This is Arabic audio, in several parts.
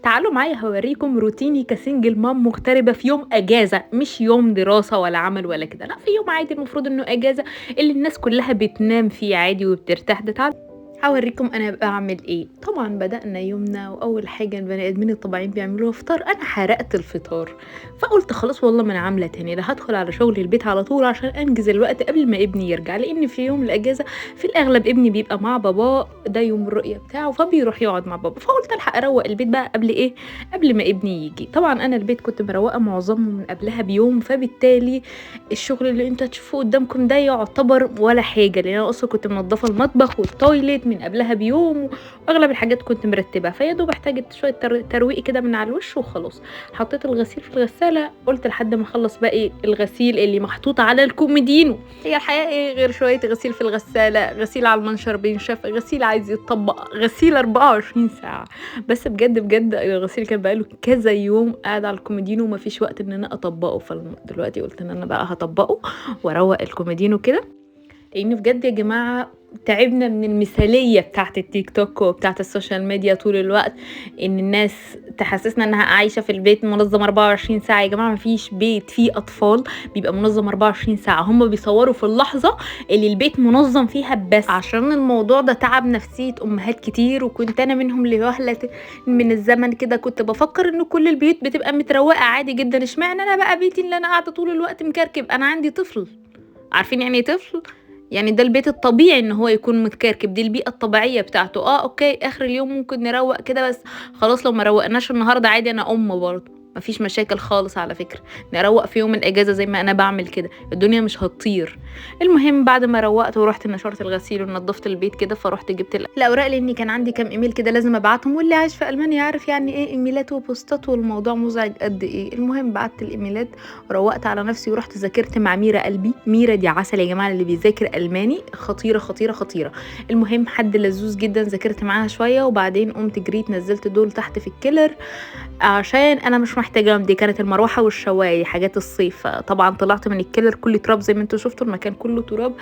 تعالوا معايا هوريكم روتيني كسنجل مام مغتربة في يوم اجازة، مش يوم دراسة ولا عمل ولا كده، لا في يوم عادي المفروض انه اجازة اللي الناس كلها بتنام فيه عادي وبترتاح. ده تعالوا هوريكم انا بعمل ايه. طبعا بدأنا يومنا واول حاجة البني ادمين الطبيعيين بيعملوها فطار. انا حرقت الفطار فقلت خلاص والله ما انا عاملة تاني، ده هدخل على شغل البيت على طول عشان انجز الوقت قبل ما ابني يرجع، لان في يوم الاجازة في الاغلب ابني بيبقى مع باباه، ده يوم الرؤية بتاعه فبيروح يقعد مع بابا. فقلت الحق اروق البيت بقى قبل ايه، قبل ما ابني يجي. طبعا انا البيت كنت مروقة معظمه من قبلها بيوم، فبالتالي الشغل اللي انتوا هتشوفوه قدامكم ده يعتبر ولا حاجه، لان انا اصلا كنت منظفه المطبخ والتويليت من قبلها بيوم واغلب الحاجات كنت مرتبها، فيا دوب احتاجت شويه ترويق كده من على الوش وخلاص. حطيت الغسيل في الغساله، قلت لحد ما اخلص باقي الغسيل اللي محطوط على الكوميدينو. هي الحقيقه ايه غير شويه غسيل في الغساله، غسيل على المنشر بينشف، غسيل عايز يتطبق، غسيل 24 ساعه. بس بجد بجد الغسيل كان بقاله كذا يوم قاعد على الكوميدينو ومفيش وقت ان انا اطبقه، فدلوقتي قلت ان انا بقى هطبقه واروق الكوميدينو كده، لان بجد يا جماعه تعبنا من المثاليه بتاعت التيك توك وبتاعت السوشيال ميديا طول الوقت، ان الناس تحسسنا انها عايشه في البيت منظم 24 ساعه. يا جماعه مفيش بيت فيه اطفال بيبقى منظم 24 ساعه، هم بيصوروا في اللحظه اللي البيت منظم فيها، بس عشان الموضوع ده تعب نفسيه امهات كتير، وكنت انا منهم لوهله من الزمن كده كنت بفكر ان كل البيوت بتبقى متروقه عادي جدا. اشمعنى انا بقى بيتي اللي انا قاعده طول الوقت مكركب؟ انا عندي طفل، عارفين يعني ايه طفل؟ يعني ده البيت الطبيعي ان هو يكون متكركب، دي البيئة الطبيعية بتاعته. اوكي اخر اليوم ممكن نروق كده، بس خلاص لو ما روقناش النهاردة عادي، انا برضه مفيش مشاكل خالص على فكرة، نروق في يوم الاجازة زي ما انا بعمل كده، الدنيا مش هتطير. المهم بعد ما روقت ورحت نشرت الغسيل ونضفت البيت كده، فرحت جبت الاوراق لاني كان عندي كام ايميل كده لازم ابعتهم، واللي عايش في المانيا يعرف يعني ايه ايميلات وبوستات والموضوع مزعج قد ايه. المهم بعت الايميلات وروقت على نفسي ورحت ذاكرت مع ميرا قلبي. ميرا دي عسل يا جماعه، اللي بيذاكر الماني خطيره خطيره خطيره. المهم حد لذوذ جدا، ذاكرت معاها شويه وبعدين قمت جريت نزلت دول تحت في الكيلر عشان انا مش محتاجاهم، دي كانت المروحه والشوايه حاجات الصيف. طبعا طلعت من الكيلر كل تراب زي ما انتوا شفتوا، المكان كله تراب.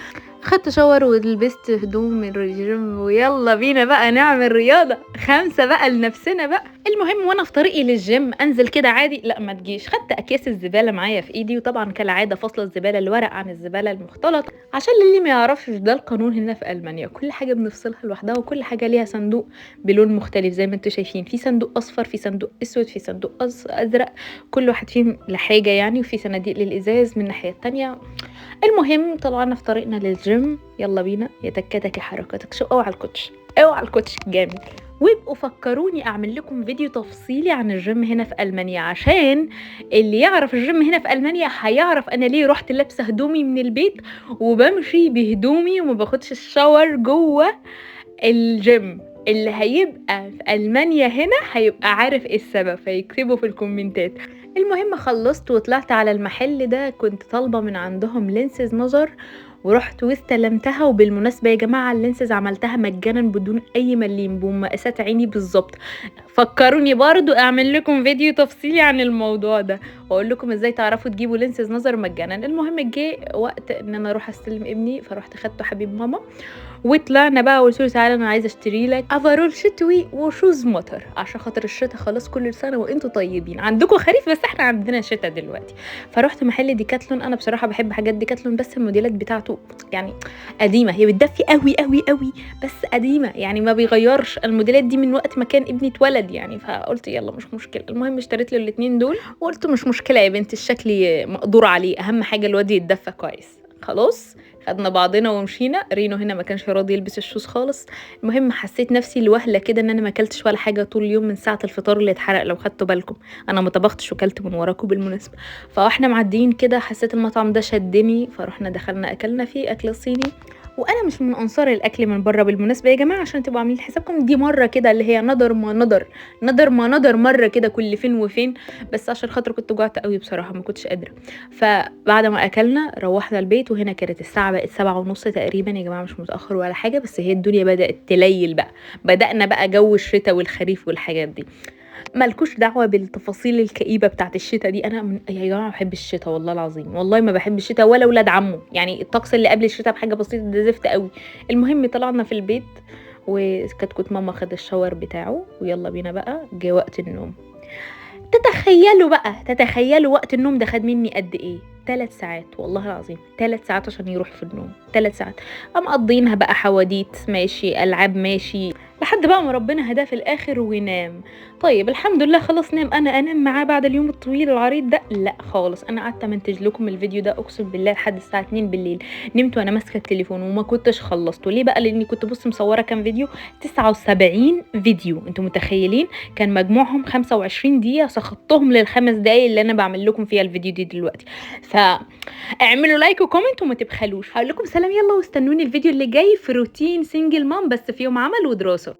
خدت شاور ولبست هدوم الجيم ويلا بينا بقى نعمل رياضه 5 بقى لنفسنا بقى. المهم وانا في طريقي للجيم انزل كده عادي، لا ما تجيش، خدت اكياس الزباله معايا في ايدي، وطبعا كالعاده فاصله الزباله الورق عن الزباله المختلط، عشان اللي ما يعرفش ده القانون هنا في المانيا، كل حاجه بنفصلها لوحدها وكل حاجه ليها صندوق بلون مختلف زي ما انتوا شايفين، في صندوق اصفر، في صندوق اسود، في صندوق ازرق، كل واحد فيهم لحاجه يعني، وفي صناديق للازاز من الناحيه التانية. المهم طلعنا في طريقنا للجيم، يلا بينا يا تكاتك يا حركاتك. شو اوعى الكوتش، اوعى الكوتش جامد. ويبقوا فكروني اعمل لكم فيديو تفصيلي عن الجيم هنا في المانيا، عشان اللي يعرف الجيم هنا في المانيا هيعرف انا ليه رحت لابسه هدومي من البيت وبمشي بهدومي وما باخدش الشاور جوه الجيم. اللي هيبقى في المانيا هنا هيبقى عارف ايه السبب، فيكتبوا في الكومنتات. المهم خلصت وطلعت على المحل ده، كنت طالبه من عندهم لينسز نظر ورحت واستلمتها. وبالمناسبه يا جماعه اللينسز عملتها مجانا بدون اي مليم، بمقاسات عيني بالظبط. فكروني برضو اعمل لكم فيديو تفصيلي عن الموضوع ده واقول لكم ازاي تعرفوا تجيبوا لينسز نظر مجانا. المهم جه وقت ان انا اروح استلم ابني، فرحت خدته حبيب ماما وطلعنا بقى وقلت له تعالى انا عايزه اشتري لك افرول شتوي وشوز مطر عشان خاطر الشتاء خلاص، كل سنه وانتوا طيبين، عندكم خريف بس احنا عندنا شتاء دلوقتي. فرحت محل ديكاتلون، انا بصراحه بحب حاجات ديكاتلون بس الموديلات بتاعته يعني قديمه، هي بتدفي قوي قوي قوي بس قديمه يعني ما بيغيرش الموديلات دي من وقت ما كان ابني اتولد يعني. فقلت يلا مش مشكله. المهم اشتريت له الاثنين دول وقلت مش مشكله يا بنت، الشكل مقدور عليه، اهم حاجه الواد يتدفى كويس. خلاص خدنا بعضنا ومشينا. رينو هنا ما كانش راضي يلبس الشوز خالص. المهم حسيت نفسي لوهله كده ان انا ما اكلتش ولا حاجه طول اليوم من ساعه الفطار اللي اتحرق، لو خدتوا بالكم انا ما طبختش وكلت من وراكم بالمناسبه. فاحنا معديين كده حسيت المطعم ده شدني، فروحنا دخلنا اكلنا فيه اكل صيني. وانا مش من انصار الاكل من بره بالمناسبه يا جماعه، عشان تبقوا عاملين حسابكم، دي مره كده اللي هي نضر ما نضر، نضر ما نضر مره كده كل فين وفين، بس عشان خاطر كنت جوعت قوي بصراحه ما كنتش قادره. فبعد ما اكلنا روحنا البيت، وهنا كانت الساعه بقت 7:30 تقريبا يا جماعه، مش متاخر ولا حاجه، بس هي الدنيا بدات تليل بقى، بدانا بقى جو الشتاء والخريف والحاجات دي. مالكوش دعوه بالتفاصيل الكئيبه بتاعت الشتاء دي، انا يا جماعه ما بحب الشتاء والله العظيم، والله ما بحب الشتاء ولا ولاد عمه، يعني الطقس اللي قبل الشتاء بحاجه بسيطه ده زفت قوي. المهم طلعنا في البيت وكتكوت ماما خد الشاور بتاعه ويلا بينا بقى جه وقت النوم. تتخيلوا وقت النوم ده خد مني قد ايه؟ 3 ساعات، والله العظيم 3 ساعات عشان يروح في النوم. 3 ساعات مقضينها بقى حواديت ماشي، العاب ماشي، لحد بقى ما ربنا هداه في الاخر ونام. طيب الحمد لله خلاص نام. انا انام معاه بعد اليوم الطويل العريض ده؟ لا خالص. انا قعدت امنتج لكم الفيديو ده اقسم بالله لحد الساعه 2 بالليل. نمت وانا ماسكه التليفون وما كنتش خلصته. ليه بقى؟ لاني كنت مصوره كام فيديو، 79 فيديو. انتوا متخيلين؟ كان مجموعهم 25 دقيقه، سخطتهم للخمس دقايق اللي انا بعمل لكم فيها الفيديو دي دلوقتي. فاعملوا لايك وكومنت وما تبخلوش. هقول لكم سلام يلا، واستنوني الفيديو اللي جاي في روتين سنجل مام بس في يوم عمل ودراسه.